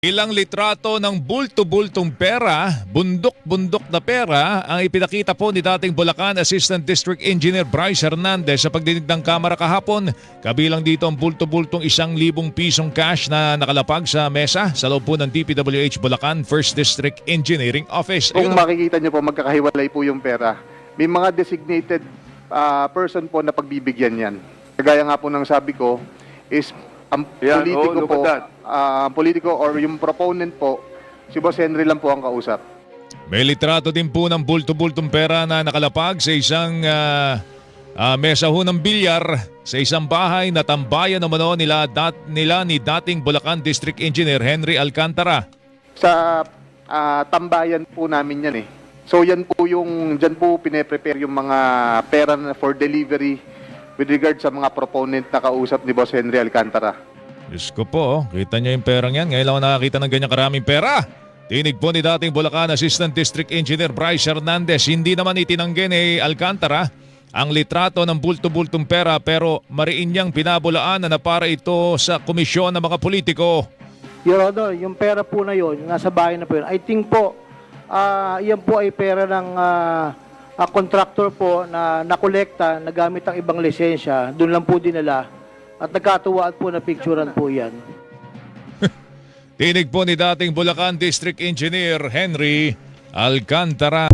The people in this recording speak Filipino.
Ilang litrato ng bulto-bultong pera, bundok-bundok na pera ang ipinakita po ni dating Bulacan Assistant District Engineer Bryce Hernandez sa pagdinig ng Kamara kahapon. Kabilang dito ang bulto-bultong 1,000 pisong cash na nakalapag sa mesa sa loob po ng DPWH Bulacan 1st District Engineering Office. Kung makikita nyo po, magkakahiwalay po yung pera. May mga designated person po na pagbibigyan yan. Kagaya nga po ng sabi ko, is ang politiko po, politiko or yung proponent po, si Boss Henry lang po ang kausap. May litrato din po ng bulto-bultong pera na nakalapag sa isang mesa ho ng bilyar sa isang bahay na tambayan naman nila ni dating Bulacan District Engineer Henry Alcantara. Sa tambayan po namin yan eh. So yan po dyan po pine-prepare yung mga pera for delivery with regard sa mga proponent na kausap ni Boss Henry Alcantara. Diyos ko po, kita niyo yung perang yan. Ngayon lang ako nakakita ng ganyan karaming pera. Tinig po ni dating Bulacan Assistant District Engineer Bryce Hernandez. Hindi naman itinanggi ni Alcantara ang litrato ng bulto-bultong pera pero mariin niyang pinabulaan na para ito sa komisyon ng mga politiko. Your Honor, yung pera po na yun, nasa bahay na po yun. I think po, yan po ay pera ng contractor po na nakolekta, nagamit ang ibang lisensya, doon lang po dinala at nagkatuwaan po na picturean po yan. Tinig po ni dating Bulacan District Engineer Henry Alcantara.